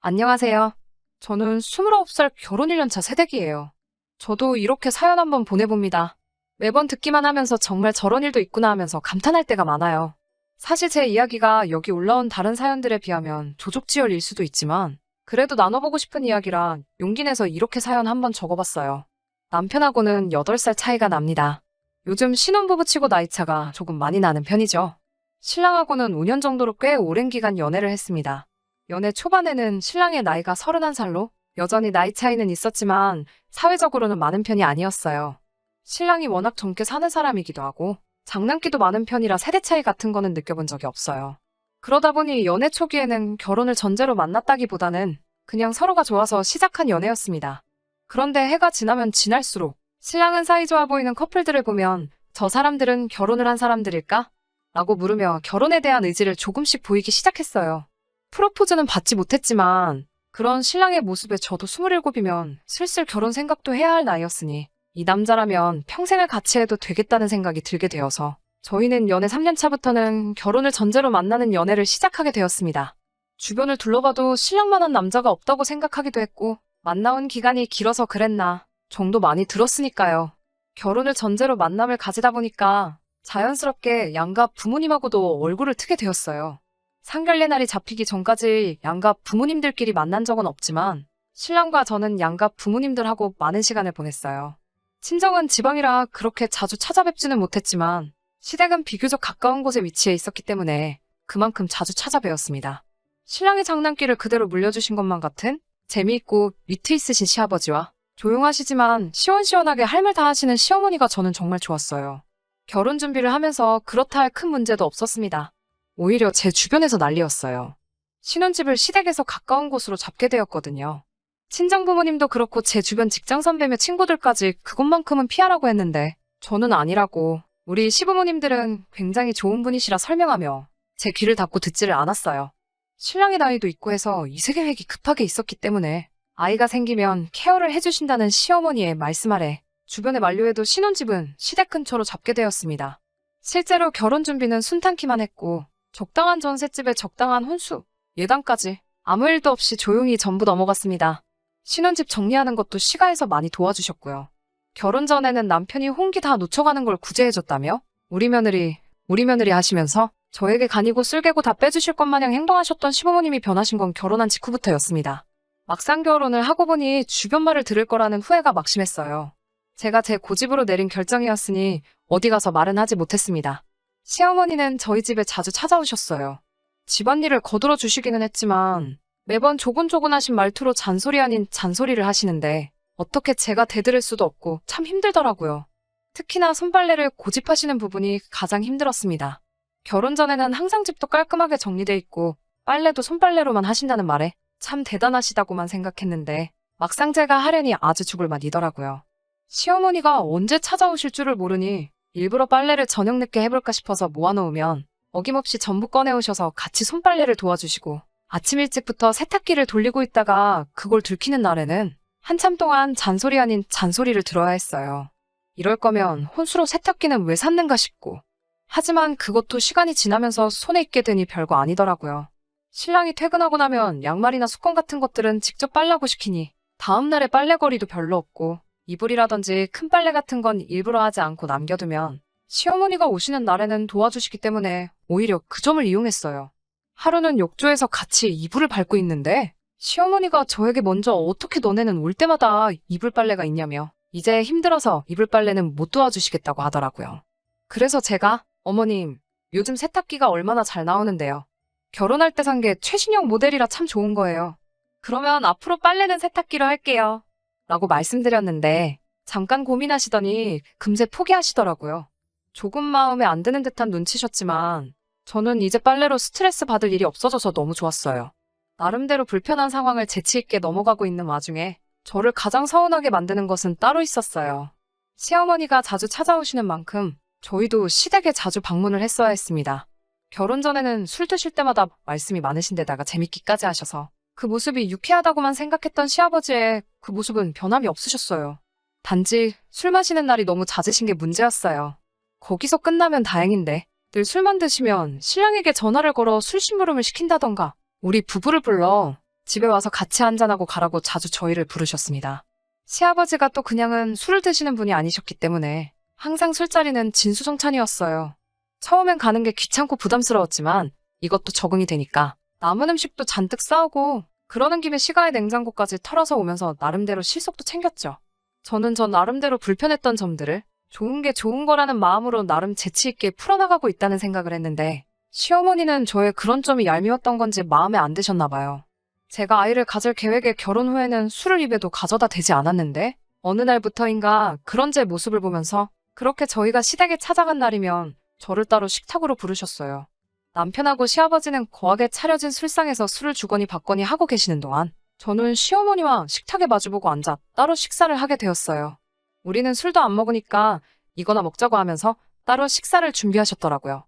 안녕하세요. 저는 29살 결혼 1년차 새댁이에요. 저도 이렇게 사연 한번 보내봅니다. 매번 듣기만 하면서 정말 저런 일도 있구나 하면서 감탄할 때가 많아요. 사실 제 이야기가 여기 올라온 다른 사연들에 비하면 조족지혈일 수도 있지만 그래도 나눠보고 싶은 이야기라 용기 내서 이렇게 사연 한번 적어봤어요. 남편하고는 8살 차이가 납니다. 요즘 신혼부부 치고 나이차가 조금 많이 나는 편이죠. 신랑하고는 5년 정도로 꽤 오랜 기간 연애를 했습니다. 연애 초반에는 신랑의 나이가 31살로 여전히 나이 차이는 있었지만 사회적으로는 많은 편이 아니었어요. 신랑이 워낙 젊게 사는 사람이기도 하고 장난기도 많은 편이라 세대 차이 같은 거는 느껴본 적이 없어요. 그러다 보니 연애 초기에는 결혼을 전제로 만났다기보다는 그냥 서로가 좋아서 시작한 연애였습니다. 그런데 해가 지나면 지날수록 신랑은 사이좋아 보이는 커플들을 보면 저 사람들은 결혼을 한 사람들일까? 라고 물으며 결혼에 대한 의지를 조금씩 보이기 시작했어요. 프로포즈는 받지 못했지만 그런 신랑의 모습에 저도 27이면 슬슬 결혼 생각도 해야 할 나이였으니 이 남자라면 평생을 같이 해도 되겠다는 생각이 들게 되어서 저희는 연애 3년 차부터는 결혼을 전제로 만나는 연애를 시작하게 되었습니다. 주변을 둘러봐도 신랑만한 남자가 없다고 생각하기도 했고 만나온 기간이 길어서 그랬나 정도 많이 들었으니까요. 결혼을 전제로 만남을 가지다 보니까 자연스럽게 양가 부모님하고도 얼굴을 트게 되었어요. 상견례 날이 잡히기 전까지 양가 부모님들끼리 만난 적은 없지만 신랑과 저는 양가 부모님들하고 많은 시간을 보냈어요. 친정은 지방이라 그렇게 자주 찾아뵙지는 못했지만 시댁은 비교적 가까운 곳에 위치해 있었기 때문에 그만큼 자주 찾아뵈었습니다. 신랑의 장난기를 그대로 물려주신 것만 같은 재미있고 위트 있으신 시아버지와 조용하시지만 시원시원하게 할 말 다 하시는 시어머니가 저는 정말 좋았어요. 결혼 준비를 하면서 그렇다 할 큰 문제도 없었습니다. 오히려 제 주변에서 난리였어요. 신혼집을 시댁에서 가까운 곳으로 잡게 되었거든요. 친정 부모님도 그렇고 제 주변 직장 선배며 친구들까지 그것만큼은 피하라고 했는데 저는 아니라고 우리 시부모님들은 굉장히 좋은 분이시라 설명하며 제 귀를 닫고 듣지를 않았어요. 신랑의 나이도 있고 해서 이세 계획이 급하게 있었기 때문에 아이가 생기면 케어를 해주신다는 시어머니의 말씀 아래 주변에 만류해도 신혼집은 시댁 근처로 잡게 되었습니다. 실제로 결혼 준비는 순탄키만 했고 적당한 전셋집에 적당한 혼수, 예단까지 아무 일도 없이 조용히 전부 넘어갔습니다. 신혼집 정리하는 것도 시가에서 많이 도와주셨고요. 결혼 전에는 남편이 홍기 다 놓쳐가는 걸 구제해줬다며 우리 며느리 하시면서 저에게 간이고 쓸개고 다 빼주실 것 마냥 행동하셨던 시부모님이 변하신 건 결혼한 직후부터였습니다. 막상 결혼을 하고 보니 주변 말을 들을 거라는 후회가 막심했어요. 제가 제 고집으로 내린 결정이었으니 어디 가서 말은 하지 못했습니다. 시어머니는 저희 집에 자주 찾아오셨어요. 집안일을 거들어 주시기는 했지만 매번 조곤조곤하신 말투로 잔소리 아닌 잔소리를 하시는데 어떻게 제가 대들을 수도 없고 참 힘들더라고요. 특히나 손빨래를 고집하시는 부분이 가장 힘들었습니다. 결혼 전에는 항상 집도 깔끔하게 정리돼 있고 빨래도 손빨래로만 하신다는 말에 참 대단하시다고만 생각했는데 막상 제가 하려니 아주 죽을 맛이더라고요. 시어머니가 언제 찾아오실 줄을 모르니 일부러 빨래를 저녁 늦게 해볼까 싶어서 모아놓으면 어김없이 전부 꺼내오셔서 같이 손빨래를 도와주시고 아침 일찍부터 세탁기를 돌리고 있다가 그걸 들키는 날에는 한참 동안 잔소리 아닌 잔소리를 들어야 했어요. 이럴 거면 혼수로 세탁기는 왜 샀는가 싶고 하지만 그것도 시간이 지나면서 손에 있게 되니 별거 아니더라고요. 신랑이 퇴근하고 나면 양말이나 수건 같은 것들은 직접 빨라고 시키니 다음날에 빨래거리도 별로 없고 이불이라든지 큰 빨래 같은 건 일부러 하지 않고 남겨두면 시어머니가 오시는 날에는 도와주시기 때문에 오히려 그 점을 이용했어요. 하루는 욕조에서 같이 이불을 밟고 있는데 시어머니가 저에게 먼저 어떻게 너네는 올 때마다 이불 빨래가 있냐며 이제 힘들어서 이불 빨래는 못 도와주시겠다고 하더라고요. 그래서 제가 어머님 요즘 세탁기가 얼마나 잘 나오는데요. 결혼할 때 산 게 최신형 모델이라 참 좋은 거예요. 그러면 앞으로 빨래는 세탁기로 할게요. 라고 말씀드렸는데 잠깐 고민하시더니 금세 포기하시더라고요. 조금 마음에 안 드는 듯한 눈치셨지만 저는 이제 빨래로 스트레스 받을 일이 없어져서 너무 좋았어요. 나름대로 불편한 상황을 재치 있게 넘어가고 있는 와중에 저를 가장 서운하게 만드는 것은 따로 있었어요. 시어머니가 자주 찾아오시는 만큼 저희도 시댁에 자주 방문을 했어야 했습니다. 결혼 전에는 술 드실 때마다 말씀이 많으신 데다가 재밌기까지 하셔서 그 모습이 유쾌하다고만 생각했던 시아버지의 그 모습은 변함이 없으셨어요. 단지 술 마시는 날이 너무 잦으신 게 문제였어요. 거기서 끝나면 다행인데 늘 술만 드시면 신랑에게 전화를 걸어 술 심부름을 시킨다던가 우리 부부를 불러 집에 와서 같이 한잔하고 가라고 자주 저희를 부르셨습니다. 시아버지가 또 그냥은 술을 드시는 분이 아니셨기 때문에 항상 술자리는 진수성찬이었어요. 처음엔 가는 게 귀찮고 부담스러웠지만 이것도 적응이 되니까 남은 음식도 잔뜩 싸오고 그러는 김에 시가의 냉장고까지 털어서 오면서 나름대로 실속도 챙겼죠. 저는 저 나름대로 불편했던 점들을 좋은 게 좋은 거라는 마음으로 나름 재치 있게 풀어나가고 있다는 생각을 했는데 시어머니는 저의 그런 점이 얄미웠던 건지 마음에 안 드셨나 봐요. 제가 아이를 가질 계획에 결혼 후에는 술을 입에도 가져다 대지 않았는데 어느 날부터인가 그런 제 모습을 보면서 그렇게 저희가 시댁에 찾아간 날이면 저를 따로 식탁으로 부르셨어요. 남편하고 시아버지는 거하게 차려진 술상에서 술을 주거니 받거니 하고 계시는 동안 저는 시어머니와 식탁에 마주보고 앉아 따로 식사를 하게 되었어요. 우리는 술도 안 먹으니까 이거나 먹자고 하면서 따로 식사를 준비하셨더라고요.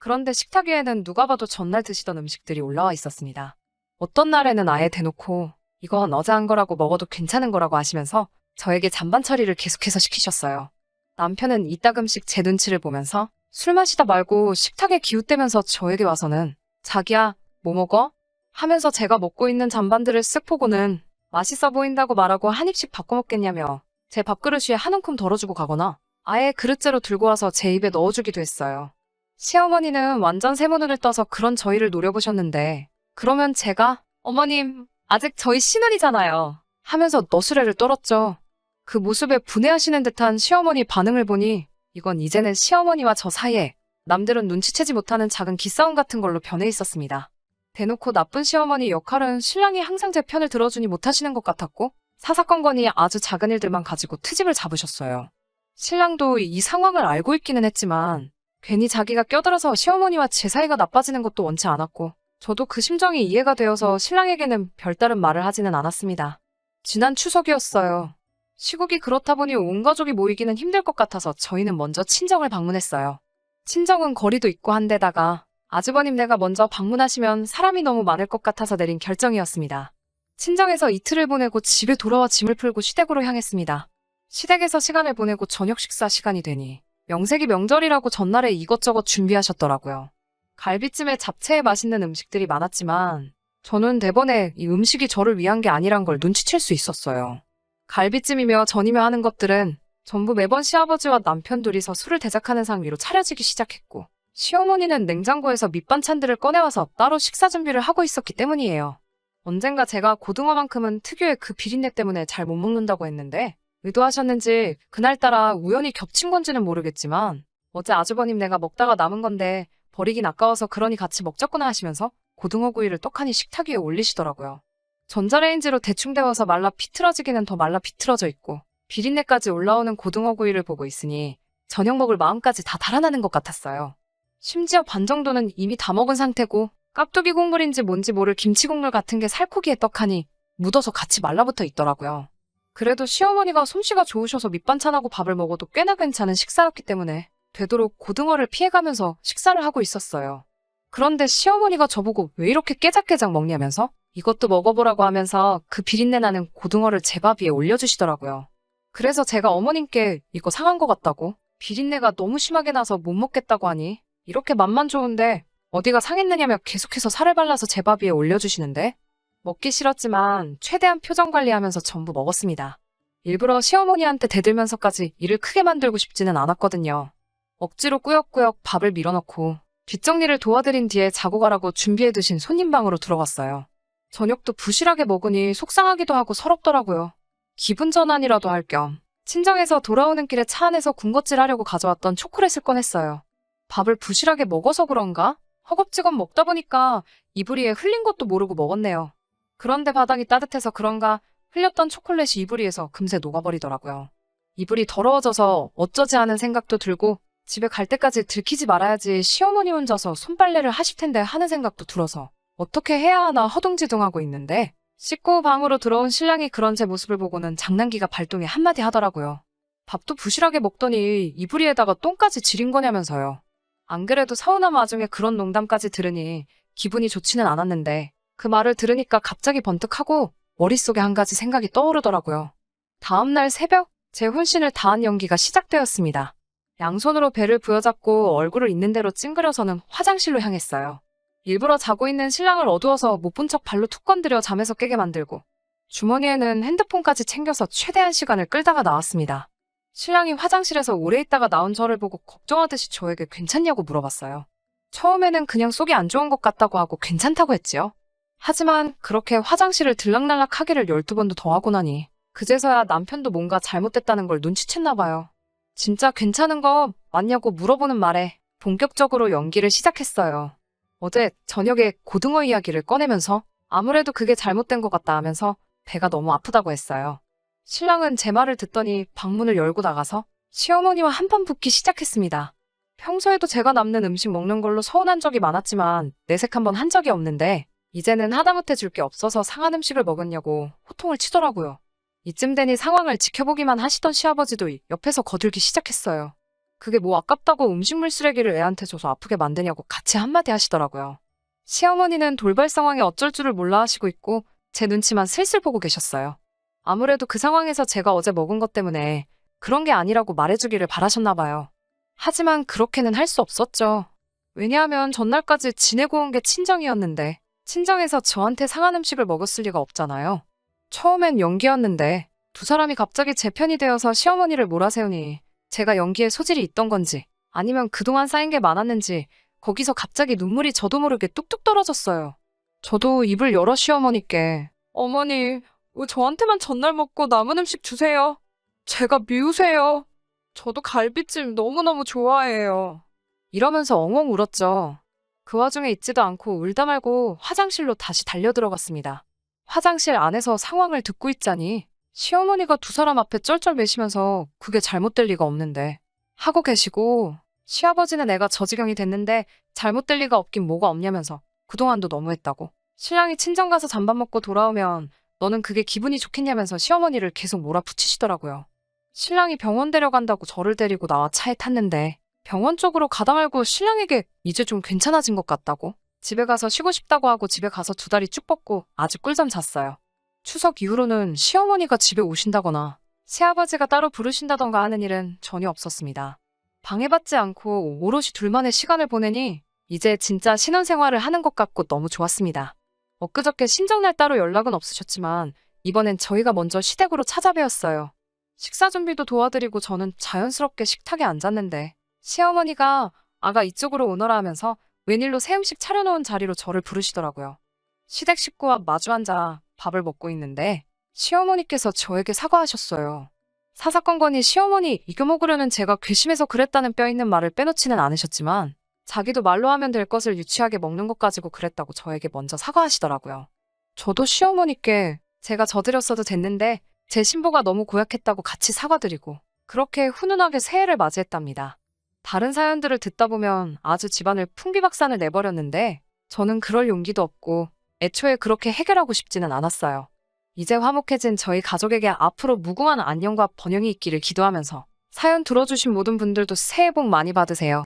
그런데 식탁 위에는 누가 봐도 전날 드시던 음식들이 올라와 있었습니다. 어떤 날에는 아예 대놓고 이건 어제 한 거라고 먹어도 괜찮은 거라고 하시면서 저에게 잔반 처리를 계속해서 시키셨어요. 남편은 이따금씩 제 눈치를 보면서 술 마시다 말고 식탁에 기웃대면서 저에게 와서는 자기야 뭐 먹어? 하면서 제가 먹고 있는 잔반들을 쓱 보고는 맛있어 보인다고 말하고 한 입씩 바꿔 먹겠냐며 제 밥그릇 위에 한 움큼 덜어주고 가거나 아예 그릇째로 들고 와서 제 입에 넣어주기도 했어요. 시어머니는 완전 새무눈을 떠서 그런 저희를 노려보셨는데 그러면 제가 어머님 아직 저희 신혼이잖아요 하면서 너스레를 떨었죠. 그 모습에 분해하시는 듯한 시어머니 반응을 보니 이건 이제는 시어머니와 저 사이에 남들은 눈치채지 못하는 작은 기싸움 같은 걸로 변해 있었습니다. 대놓고 나쁜 시어머니 역할은 신랑이 항상 제 편을 들어주니 못하시는 것 같았고 사사건건이 아주 작은 일들만 가지고 트집을 잡으셨어요. 신랑도 이 상황을 알고 있기는 했지만 괜히 자기가 껴들어서 시어머니와 제 사이가 나빠지는 것도 원치 않았고 저도 그 심정이 이해가 되어서 신랑에게는 별다른 말을 하지는 않았습니다. 지난 추석이었어요. 시국이 그렇다 보니 온 가족이 모이기는 힘들 것 같아서 저희는 먼저 친정을 방문했어요. 친정은 거리도 있고 한데다가 아주버님네가 먼저 방문하시면 사람이 너무 많을 것 같아서 내린 결정이었습니다. 친정에서 이틀을 보내고 집에 돌아와 짐을 풀고 시댁으로 향했습니다. 시댁에서 시간을 보내고 저녁 식사 시간이 되니 명색이 명절이라고 전날에 이것저것 준비하셨더라고요. 갈비찜에 잡채에 맛있는 음식들이 많았지만 저는 대번에 이 음식이 저를 위한 게 아니란 걸 눈치챌 수 있었어요. 갈비찜이며 전이며 하는 것들은 전부 매번 시아버지와 남편 둘이서 술을 대작하는 상위로 차려지기 시작했고 시어머니는 냉장고에서 밑반찬들을 꺼내와서 따로 식사 준비를 하고 있었기 때문이에요. 언젠가 제가 고등어만큼은 특유의 그 비린내 때문에 잘 못 먹는다고 했는데 의도하셨는지 그날따라 우연히 겹친 건지는 모르겠지만 어제 아주버님네가 먹다가 남은 건데 버리긴 아까워서 그러니 같이 먹자꾸나 하시면서 고등어 구이를 떡하니 식탁 위에 올리시더라고요. 전자레인지로 대충 데워서 말라 비틀어지기는 더 말라 비틀어져 있고 비린내까지 올라오는 고등어 구이를 보고 있으니 저녁 먹을 마음까지 다 달아나는 것 같았어요. 심지어 반 정도는 이미 다 먹은 상태고 깍두기 국물인지 뭔지 모를 김치 국물 같은 게 살코기에 떡하니 묻어서 같이 말라붙어 있더라고요. 그래도 시어머니가 솜씨가 좋으셔서 밑반찬하고 밥을 먹어도 꽤나 괜찮은 식사였기 때문에 되도록 고등어를 피해가면서 식사를 하고 있었어요. 그런데 시어머니가 저보고 왜 이렇게 깨작깨작 먹냐면서 이것도 먹어보라고 하면서 그 비린내 나는 고등어를 제 밥 위에 올려주시더라고요. 그래서 제가 어머님께 이거 상한 것 같다고 비린내가 너무 심하게 나서 못 먹겠다고 하니 이렇게 맛만 좋은데 어디가 상했느냐며 계속해서 살을 발라서 제 밥 위에 올려주시는데 먹기 싫었지만 최대한 표정 관리하면서 전부 먹었습니다. 일부러 시어머니한테 대들면서까지 일을 크게 만들고 싶지는 않았거든요. 억지로 꾸역꾸역 밥을 밀어넣고 뒷정리를 도와드린 뒤에 자고 가라고 준비해두신 손님 방으로 들어갔어요. 저녁도 부실하게 먹으니 속상하기도 하고 서럽더라고요. 기분 전환이라도 할 겸 친정에서 돌아오는 길에 차 안에서 군것질 하려고 가져왔던 초콜릿을 꺼냈어요. 밥을 부실하게 먹어서 그런가? 허겁지겁 먹다 보니까 이불 위에 흘린 것도 모르고 먹었네요. 그런데 바닥이 따뜻해서 그런가 흘렸던 초콜릿이 이불 위에서 금세 녹아버리더라고요. 이불이 더러워져서 어쩌지 하는 생각도 들고 집에 갈 때까지 들키지 말아야지 시어머니 혼자서 손빨래를 하실 텐데 하는 생각도 들어서 어떻게 해야 하나 허둥지둥하고 있는데 씻고 방으로 들어온 신랑이 그런 제 모습을 보고는 장난기가 발동해 한마디 하더라고요. 밥도 부실하게 먹더니 이불 위에다가 똥까지 지린 거냐면서요. 안 그래도 서운한 와중에 그런 농담까지 들으니 기분이 좋지는 않았는데 그 말을 들으니까 갑자기 번뜩하고 머릿속에 한 가지 생각이 떠오르더라고요. 다음날 새벽 제 혼신을 다한 연기가 시작되었습니다. 양손으로 배를 부여잡고 얼굴을 있는 대로 찡그려서는 화장실로 향했어요. 일부러 자고 있는 신랑을 어두워서 못 본 척 발로 툭 건드려 잠에서 깨게 만들고 주머니에는 핸드폰까지 챙겨서 최대한 시간을 끌다가 나왔습니다. 신랑이 화장실에서 오래 있다가 나온 저를 보고 걱정하듯이 저에게 괜찮냐고 물어봤어요. 처음에는 그냥 속이 안 좋은 것 같다고 하고 괜찮다고 했지요. 하지만 그렇게 화장실을 들락날락 하기를 12번도 더 하고 나니 그제서야 남편도 뭔가 잘못됐다는 걸 눈치챘나 봐요. 진짜 괜찮은 거 맞냐고 물어보는 말에 본격적으로 연기를 시작했어요. 어제 저녁에 고등어 이야기를 꺼내면서 아무래도 그게 잘못된 것 같다 하면서 배가 너무 아프다고 했어요. 신랑은 제 말을 듣더니 방문을 열고 나가서 시어머니와 한판 붙기 시작했습니다. 평소에도 제가 남는 음식 먹는 걸로 서운한 적이 많았지만 내색 한번 한 적이 없는데 이제는 하다못해 줄 게 없어서 상한 음식을 먹었냐고 호통을 치더라고요. 이쯤 되니 상황을 지켜보기만 하시던 시아버지도 옆에서 거들기 시작했어요. 그게 뭐 아깝다고 음식물 쓰레기를 애한테 줘서 아프게 만드냐고 같이 한마디 하시더라고요. 시어머니는 돌발 상황에 어쩔 줄을 몰라 하시고 있고 제 눈치만 슬슬 보고 계셨어요. 아무래도 그 상황에서 제가 어제 먹은 것 때문에 그런 게 아니라고 말해주기를 바라셨나 봐요. 하지만 그렇게는 할 수 없었죠. 왜냐하면 전날까지 지내고 온 게 친정이었는데 친정에서 저한테 상한 음식을 먹었을 리가 없잖아요. 처음엔 연기였는데 두 사람이 갑자기 제 편이 되어서 시어머니를 몰아세우니 제가 연기에 소질이 있던 건지 아니면 그동안 쌓인 게 많았는지 거기서 갑자기 눈물이 저도 모르게 뚝뚝 떨어졌어요. 저도 입을 열어 시어머니께 어머니, 왜 저한테만 전날 먹고 남은 음식 주세요? 제가 미우세요. 저도 갈비찜 너무너무 좋아해요. 이러면서 엉엉 울었죠. 그 와중에 있지도 않고 울다 말고 화장실로 다시 달려들어갔습니다. 화장실 안에서 상황을 듣고 있자니 시어머니가 두 사람 앞에 쩔쩔매시면서 그게 잘못될 리가 없는데 하고 계시고 시아버지는 애가 저 지경이 됐는데 잘못될 리가 없긴 뭐가 없냐면서 그동안도 너무했다고 신랑이 친정 가서 잠밥 먹고 돌아오면 너는 그게 기분이 좋겠냐면서 시어머니를 계속 몰아붙이시더라고요. 신랑이 병원 데려간다고 저를 데리고 나와 차에 탔는데 병원 쪽으로 가다 말고 신랑에게 이제 좀 괜찮아진 것 같다고 집에 가서 쉬고 싶다고 하고 집에 가서 두 다리 쭉 뻗고 아주 꿀잠 잤어요. 추석 이후로는 시어머니가 집에 오신다거나 새아버지가 따로 부르신다던가 하는 일은 전혀 없었습니다. 방해받지 않고 오롯이 둘만의 시간을 보내니 이제 진짜 신혼생활을 하는 것 같고 너무 좋았습니다. 엊그저께 신정날 따로 연락은 없으셨지만 이번엔 저희가 먼저 시댁으로 찾아뵈었어요. 식사 준비도 도와드리고 저는 자연스럽게 식탁에 앉았는데 시어머니가 아가 이쪽으로 오너라 하면서 웬일로 새 음식 차려놓은 자리로 저를 부르시더라고요. 시댁 식구와 마주 앉아 밥을 먹고 있는데 시어머니께서 저에게 사과하셨어요. 사사건건이 시어머니 이겨먹으려는 제가 괘씸해서 그랬다는 뼈있는 말을 빼놓지는 않으셨지만 자기도 말로 하면 될 것을 유치하게 먹는 것 가지고 그랬다고 저에게 먼저 사과하시더라고요. 저도 시어머니께 제가 저드렸어도 됐는데 제 신보가 너무 고약했다고 같이 사과드리고 그렇게 훈훈하게 새해를 맞이했답니다. 다른 사연들을 듣다 보면 아주 집안을 풍비박산을 내버렸는데 저는 그럴 용기도 없고 애초에 그렇게 해결하고 싶지는 않았어요. 이제 화목해진 저희 가족에게 앞으로 무궁한 안녕과 번영이 있기를 기도하면서 사연 들어주신 모든 분들도 새해 복 많이 받으세요.